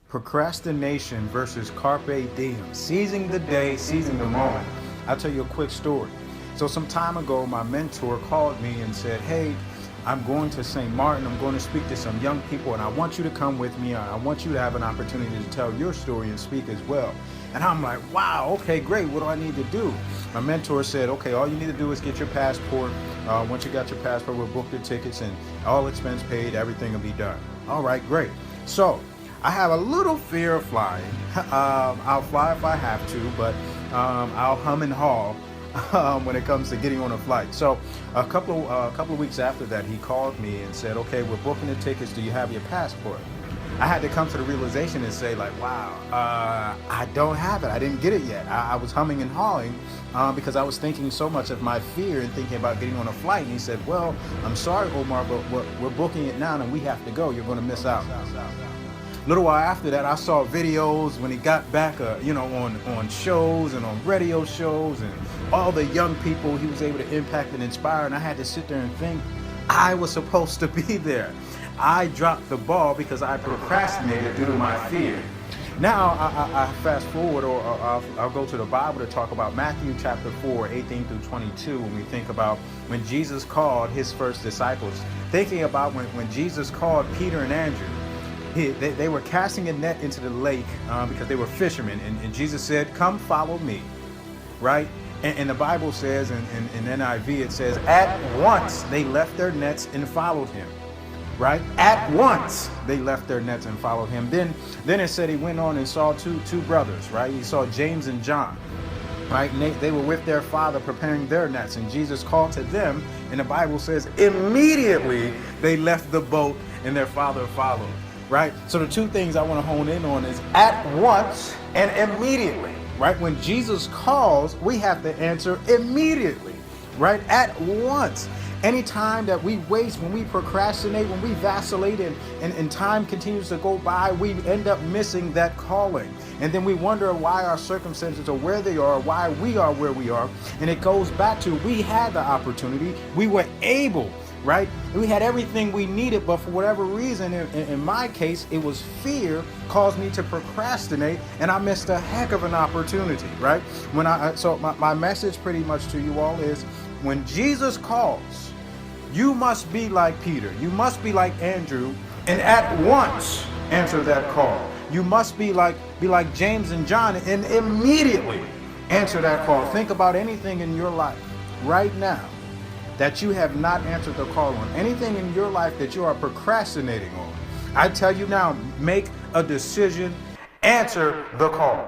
Procrastination versus Carpe Diem. Seizing the day, seizing the moment. I'll tell you a quick story. So some time ago, my mentor called me and said, hey, I'm going to St. Martin. I'm going to speak to some young people, and I want you to come with me. I want you to have an opportunity to tell your story and speak as well. And I'm like, wow, okay, great. What do I need to do? My mentor said, okay, all you need to do is get your passport. Once you got your passport, we'll book the tickets and all expense paid. Everything will be done. All right, great. So I have a little fear of flying. I'll fly if I have to, but I'll hum and haw when it comes to getting on a flight. So a couple of weeks after that, he called me and said, okay, we're booking the tickets. Do you have your passport? I had to come to the realization and say, like, wow, I don't have it. I didn't get it yet. I was humming and hawing because I was thinking so much of my fear and thinking about getting on a flight. And he said, well, I'm sorry, Omar, but we're booking it now and we have to go. You're going to miss out. A little while after that, I saw videos when he got back, on shows and on radio shows and all the young people he was able to impact and inspire. And I had to sit there and think, I was supposed to be there. I dropped the ball because I procrastinated due to my fear. Now I fast forward, or I'll go to the Bible to talk about Matthew chapter 4, 18 through 22, when we think about when Jesus called his first disciples. Thinking about when Jesus called Peter and Andrew. They were casting a net into the lake because they were fishermen. And Jesus said, come follow me, right? And the Bible says, in NIV, it says, at once they left their nets and followed him, right? At once they left their nets and followed him. Then it said he went on and saw two brothers, right? He saw James and John, right? And they were with their father preparing their nets. And Jesus called to them, and the Bible says, immediately they left the boat and their father followed. Right? So the two things I want to hone in on is at once and immediately, right? When Jesus calls, we have to answer immediately, right? At once. Anytime that we waste, when we procrastinate, when we vacillate and time continues to go by, we end up missing that calling. And then we wonder why our circumstances are where they are, why we are where we are. And it goes back to we had the opportunity, we were able, right? We had everything we needed, but for whatever reason, in my case, it was fear caused me to procrastinate, and I missed a heck of an opportunity, right? So my message pretty much to you all is, when Jesus calls, you must be like Peter, you must be like Andrew, and at once answer that call. You must be like James and John, and immediately answer that call. Think about anything in your life right now that you have not answered the call on, anything in your life that you are procrastinating on. I tell you now, make a decision, answer the call.